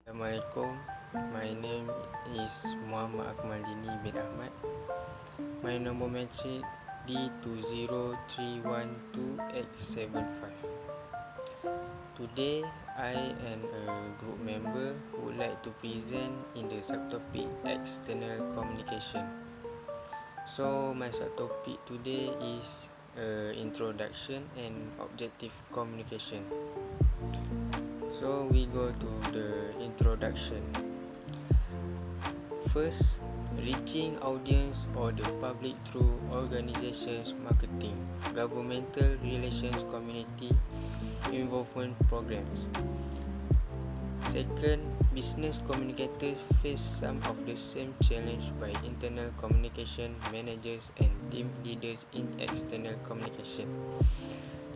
Assalamualaikum. My name is Muhammad Akmalini bin Ahmad. My number matric D20312X75. Today, I and a group member would like to present in the subtopic external communication. So, my subtopic today is introduction and objective communication. So we go to the introduction. First, reaching audience or the public through organizations, marketing, governmental relations, community involvement programs. Second, business communicators face some of the same challenge by internal communication managers and team leaders in external communication.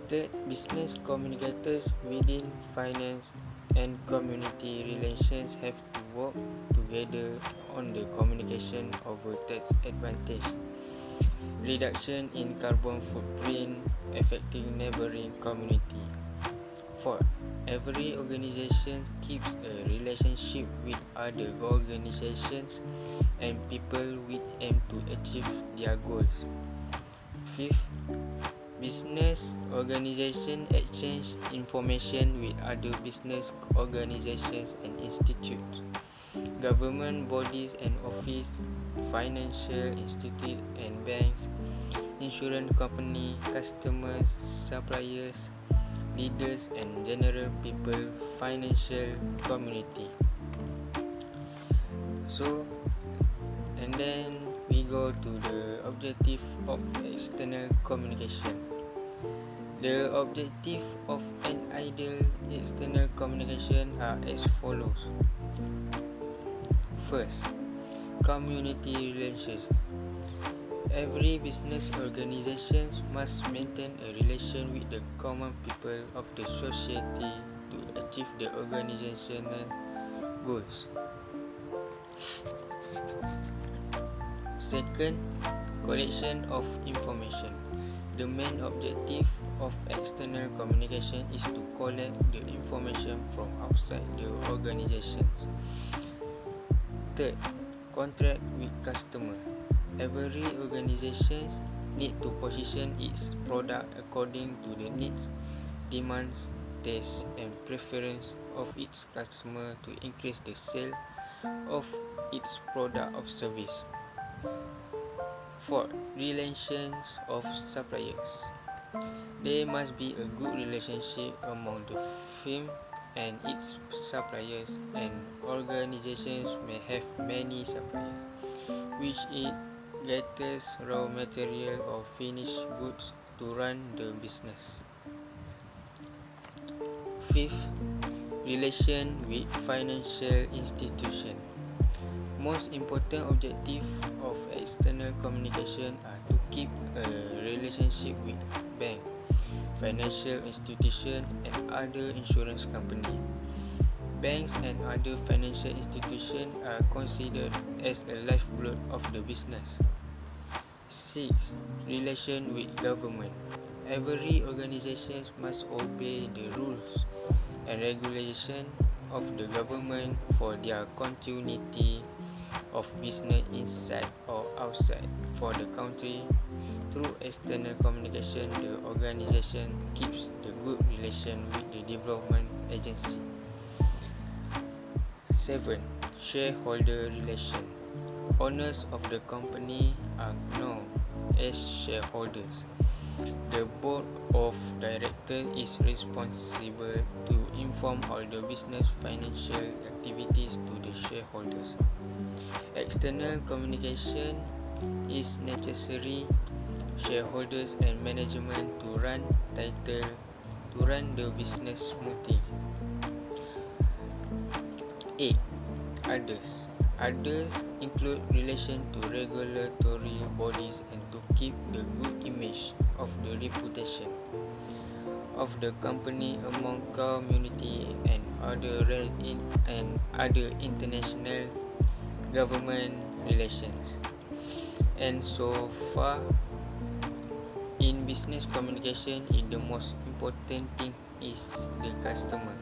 Third, business communicators within finance and community relations have to work together on the communication over tax advantage, reduction in carbon footprint, affecting neighboring community. Fourth, every organization keeps a relationship with other organizations and people with aim to achieve their goals. Fifth, business organization exchange information with other business organizations and institutes, government bodies and office, financial institute and banks, insurance company, customers, suppliers, leaders and general people, financial community. And then we go to the objective of external communication. The objective of an ideal external communication are as follows. First, community relations. Every business organization must maintain a relation with the common people of the society to achieve the organizational goals. Second, collection of information. The main objective of external communication is to collect the information from outside the organization. Third, contract with customer. Every organization need to position its product according to the needs, demands, tastes, and preference of its customer to increase the sale of its product or service. Fourth, relations of suppliers. There must be a good relationship among the firm and its suppliers, and organizations may have many suppliers, which it gathers raw material or finished goods to run the business. Fifth, relation with financial institution. Most important objective of external communication are to keep a relationship with bank, financial institution and other insurance company. Banks and other financial institutions are considered as a lifeblood of the business. 6. Relation with government. Every organization must obey the rules and regulations of the government for their continuity of business inside or outside for the country. Through external communication, the organization keeps the good relation with the development agency. 7. Shareholder relation. Owners of the company are known as shareholders. The board of directors is responsible to inform all the business financial activities to the shareholders. External communication is necessary shareholders and management to run the business smoothly. 8. Others include relation to regulatory bodies and to keep the good image of the reputation of the company among community and other international government relations. And so far, in business communication, the most important thing is the customer.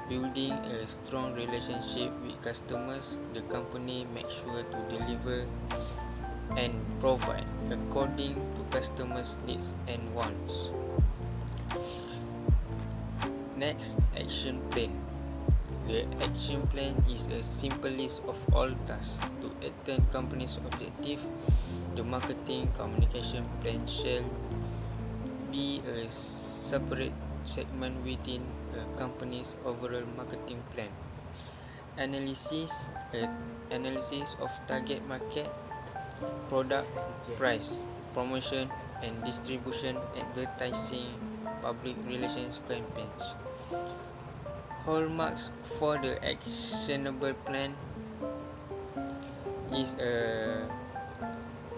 Building a strong relationship with customers, the company makes sure to deliver and provide according to customers' needs and wants. Next, action plan. The action plan is a simple list of all tasks to attain company's objective. The marketing communication plan shall be a separate segment within a company's overall marketing plan. Analysis of target market, product, price, promotion and distribution, advertising, public relations campaigns. Hallmarks for the actionable plan is a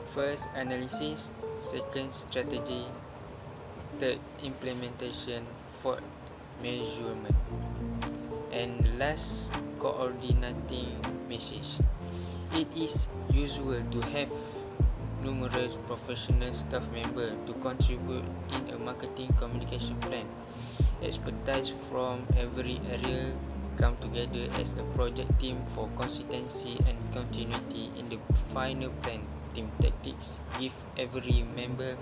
first analysis, second strategy, third implementation, fourth measurement, and last coordinating message. It is usual to have numerous professional staff members to contribute in a marketing communication plan. Expertise from every area come together as a project team for consistency and continuity in the final plan. Team tactics give every member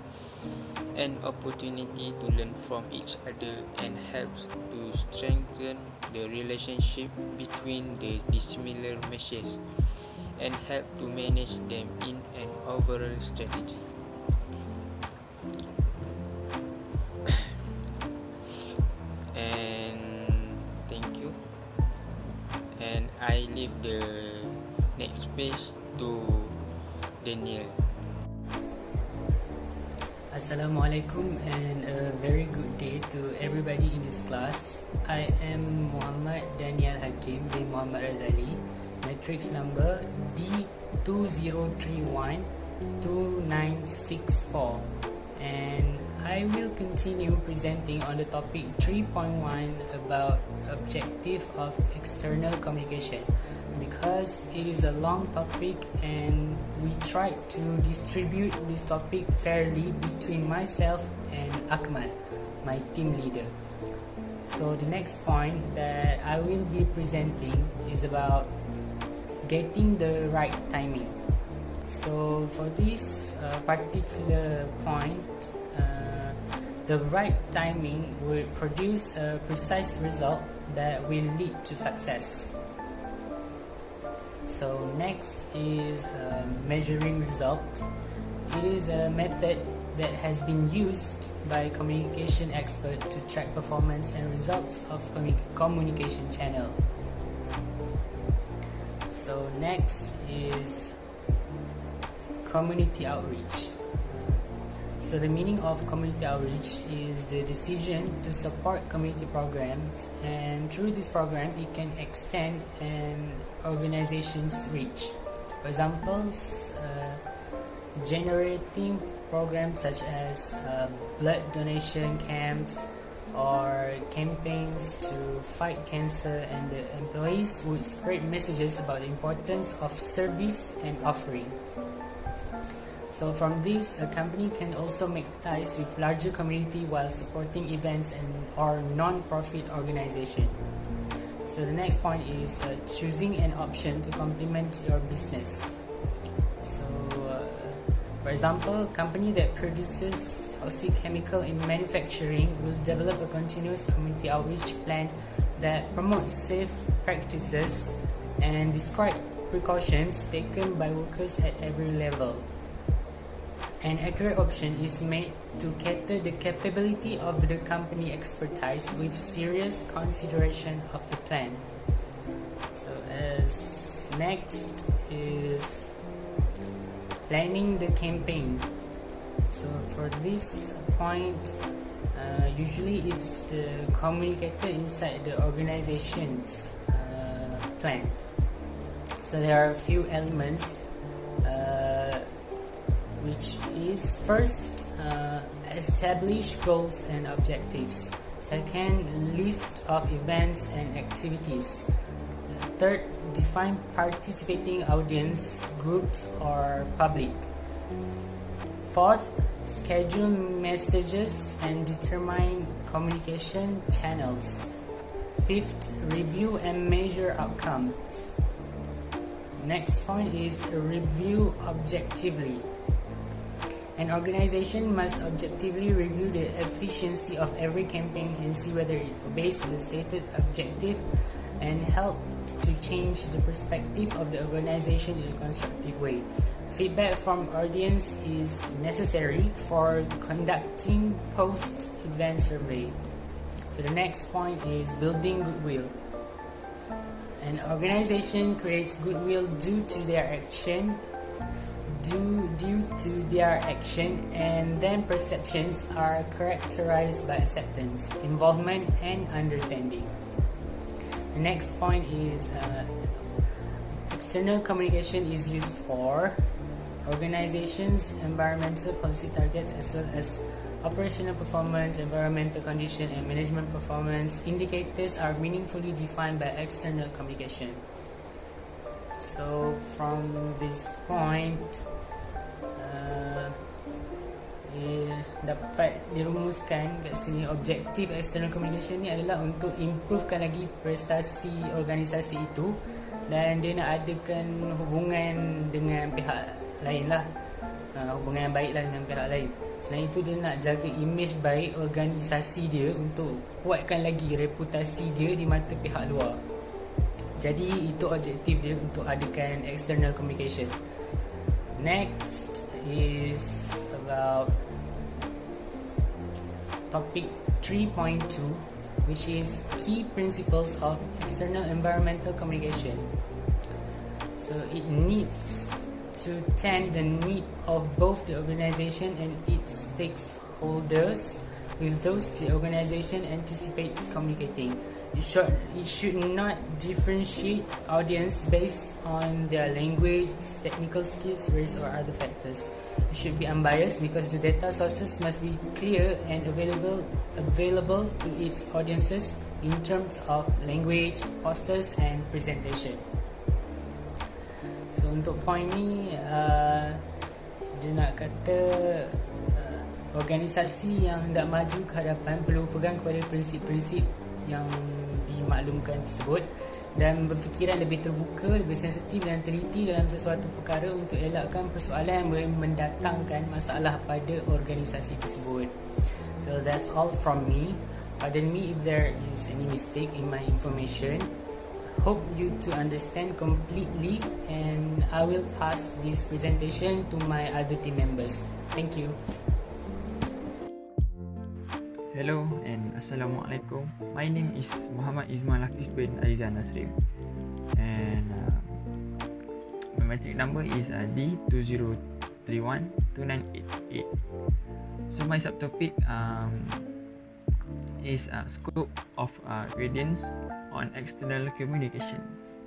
an opportunity to learn from each other and helps to strengthen the relationship between the dissimilar meshes and help to manage them in an overall strategy. And thank you. And I leave the next page to Daniel. Assalamualaikum and a very good day to everybody in this class. I am Muhammad Daniel Hakim bin Muhammad Razali, matrix number D20312964, and I will continue presenting on the topic 3.1 about objective of external communication, because it is a long topic and we tried to distribute this topic fairly between myself and Akmal, my team leader. So the next point that I will be presenting is about getting the right timing. So for this particular point, the right timing will produce a precise result that will lead to success. So next is measuring result. It is a method that has been used by communication experts to track performance and results of communication channel. So next is community outreach. So the meaning of community outreach is the decision to support community programs, and through this program it can extend an organization's reach. For examples, generating programs such as blood donation camps or campaigns to fight cancer, and the employees would spread messages about the importance of service and offering. So from this, a company can also make ties with larger community while supporting events and or non-profit organization. So the next point is choosing an option to complement your business. So for example, a company that produces toxic chemical in manufacturing will develop a continuous community outreach plan that promotes safe practices and describe precautions taken by workers at every level. An accurate option is made to cater the capability of the company expertise with serious consideration of the plan. So as next is planning the campaign. So for this point, usually it's the communicator inside the organization's plan. So there are a few elements, which is first, establish goals and objectives. Second, list of events and activities. Third, define participating audience, groups or public. Fourth, schedule messages and determine communication channels. Fifth, review and measure outcomes. Next point is review objectively. An organization must objectively review the efficiency of every campaign and see whether it obeys the stated objective and help to change the perspective of the organization in a constructive way. Feedback from audience is necessary for conducting post-event survey. So the next point is building goodwill. An organization creates goodwill due to their action, and then perceptions are characterized by acceptance, involvement, and understanding. The next point is external communication is used for organizations' environmental policy targets as well as operational performance, environmental condition, and management performance indicators are meaningfully defined by external communication. So from this point, dapat dirumuskan kat sini objektif external communication ni adalah untuk improvekan lagi prestasi organisasi itu, dan dia nak adakan hubungan dengan pihak lain lah, hubungan yang baik lah dengan pihak lain. Selain itu, dia nak jaga image baik organisasi dia untuk kuatkan lagi reputasi dia di mata pihak luar. Jadi itu objektif dia untuk adakan external communication. Next is about topic 3.2, which is key principles of external environmental communication. So it needs to tend the need of both the organization and its stakeholders with those the organization anticipates communicating. It should not differentiate audience based on their language, technical skills, race, or other factors. It should be unbiased because the data sources must be clear and available to its audiences in terms of language, posters, and presentation. So untuk point ni, dia nak kata organisasi yang hendak maju ke hadapan perlu pegang kepada prinsip-prinsip yang dimaklumkan tersebut dan berfikiran lebih terbuka, lebih sensitif dan teliti dalam sesuatu perkara untuk elakkan persoalan yang boleh mendatangkan masalah pada organisasi tersebut. So that's all from me. Pardon me if there is any mistake in my information. Hope you to understand completely, and I will pass this presentation to my other team members. Thank you. Hello and Assalamualaikum. My name is Muhammad Izman Hafiz bin Aizan Nasrim, and my matric number is D20312988. So my subtopic is scope of gradients on external communications.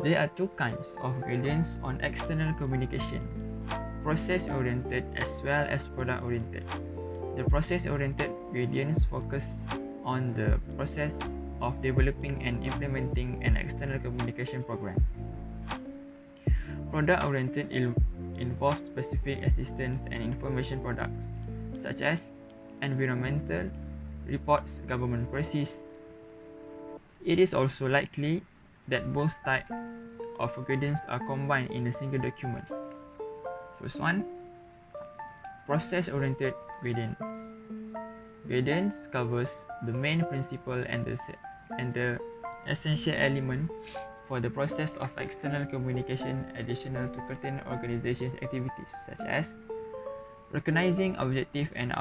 There are two kinds of gradients on external communication: process-oriented as well as product-oriented. The process-oriented gradients focus on the process of developing and implementing an external communication program. Product-oriented involves specific assistance and information products, such as environmental reports, government policies. It is also likely that both types of gradients are combined in a single document. First one, process-oriented gradients. Gradients covers the main principle and the essential element for the process of external communication additional to certain organizations' activities, such as recognizing objective and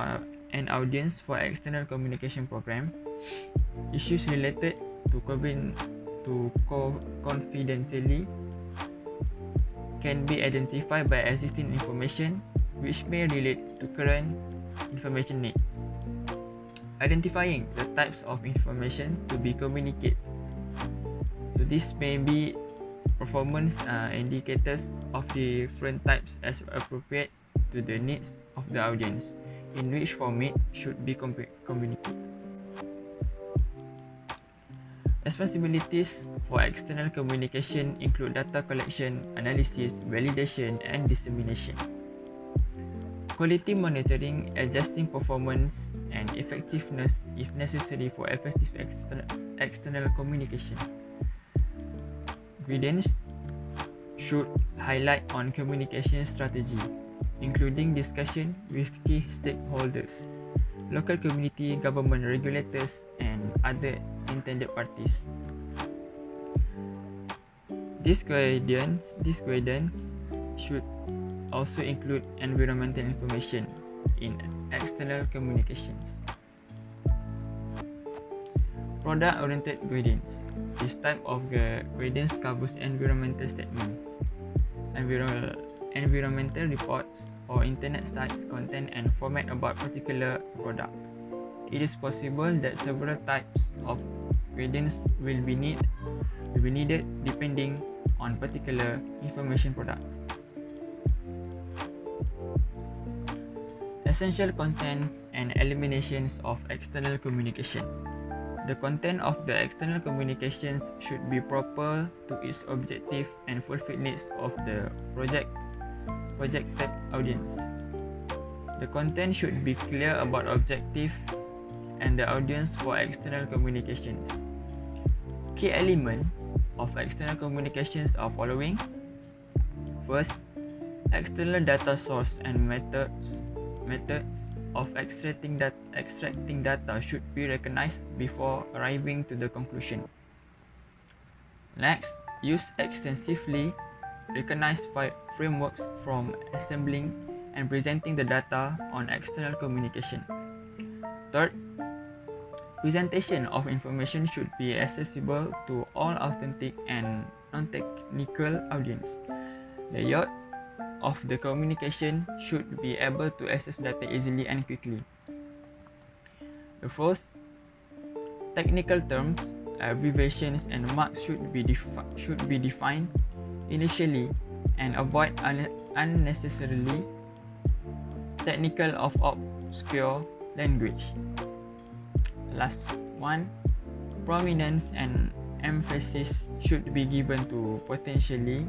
audience for external communication program, issues related to confidentiality can be identified by existing information which may relate to current information need. Identifying the types of information to be communicated. So this may be performance indicators of different types as appropriate to the needs of the audience, in which format should be communicated. Responsibilities for external communication include data collection, analysis, validation, and dissemination. Quality monitoring, adjusting performance, and effectiveness if necessary for effective external communication. Guidance should highlight on communication strategy, including discussion with key stakeholders, local community, government regulators, and other intended parties. This guidance should also include environmental information in external communications. Product-oriented guidance. This type of guidance covers environmental statements, environmental reports, or internet sites content and format about particular product. It is possible that several types of guidance will be needed depending on particular information products. Essential content and eliminations of external communication. The content of the external communications should be proper to its objective and fulfill needs of the projected audience. The content should be clear about objective and the audience for external communications. Key elements of external communications are following. First, external data source and methods of extracting data should be recognized before arriving to the conclusion. Next, use extensively recognized frameworks from assembling and presenting the data on external communication. Third, presentation of information should be accessible to all authentic and non-technical audience. Layout of the communication should be able to access data easily and quickly. The fourth, technical terms, abbreviations, and marks should be defined initially and avoid unnecessarily technical or obscure language. Last one, prominence and emphasis should be given to potentially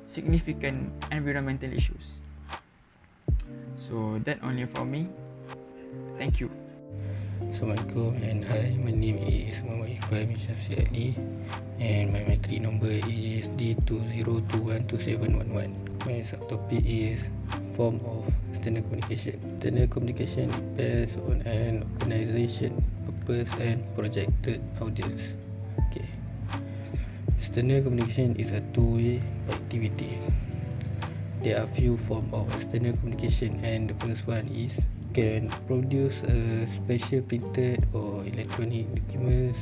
significant environmental issues. So that only for me. Thank you. Assalamualaikum and hi, my name is M.Nursyazwan and my metric number is D20212711. My subtopic is form of external communication. External communication depends on an organization, purpose and projected audience. Okay. External communication is a two-way activity. There are few forms of external communication, and the first one is can produce a special printed or electronic documents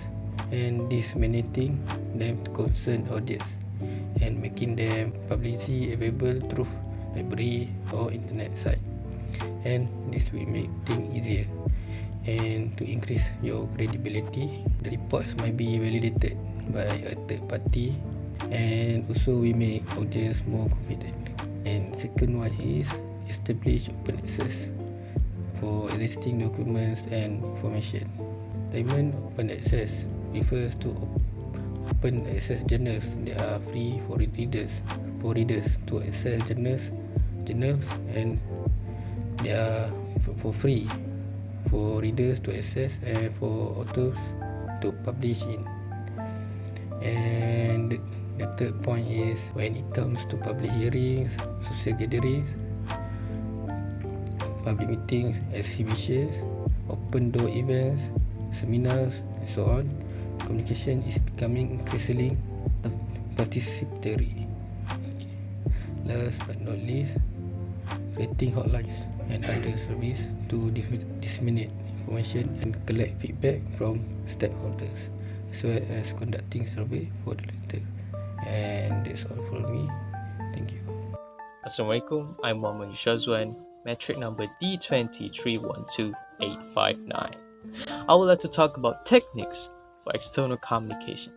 and disseminating them to concerned audience and making them publicly available through library or internet site, and this will make things easier. And to increase your credibility, the reports might be validated by a third party, and also we make audience more confident. And second one is establish open access for existing documents and information. Diamond open access refers to open access journals that are free for readers to access journals, and they are for free for readers to access and for authors to publish in. And the third point is when it comes to public hearings, social gatherings, public meetings, exhibitions, open door events, seminars and so on, communication is becoming increasingly participatory. Okay. Last but not least, creating hotlines and other service to disseminate information and collect feedback from stakeholders, as well as conducting survey for the latter. And that's all from me. Thank you. Assalamualaikum, I'm M.Nursyazwan, metric number D2312859. I would like to talk about techniques for external communication.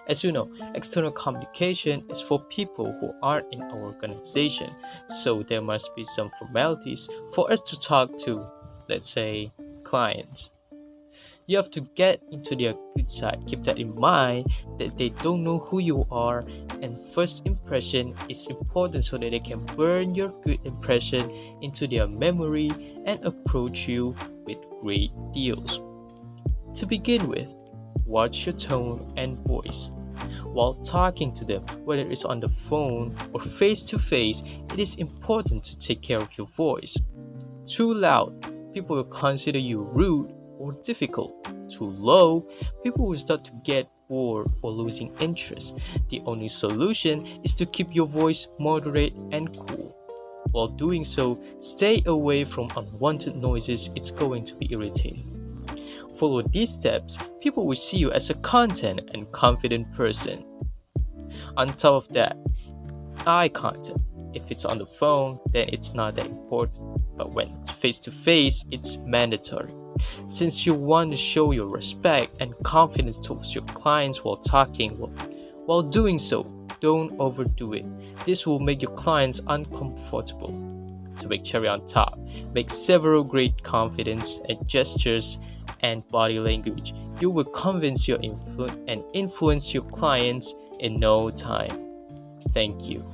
As you know, external communication is for people who aren't in our organization, so there must be some formalities for us to talk to, let's say, clients. You have to get into their good side. Keep that in mind that they don't know who you are, and first impression is important so that they can burn your good impression into their memory and approach you with great deals. To begin with, watch your tone and voice. While talking to them, whether it's on the phone or face to face, it is important to take care of your voice. Too loud, people will consider you rude or difficult. Too low, people will start to get bored or losing interest. The only solution is to keep your voice moderate and cool. While doing so, stay away from unwanted noises, it's going to be irritating. Follow these steps, people will see you as a content and confident person. On top of that, eye contact. If it's on the phone, then it's not that important. But when it's face to face, it's mandatory. Since you want to show your respect and confidence towards your clients while talking, while doing so, don't overdo it. This will make your clients uncomfortable. To make cherry on top, make several great confidence and gestures and body language. You will convince and influence your clients in no time. Thank you.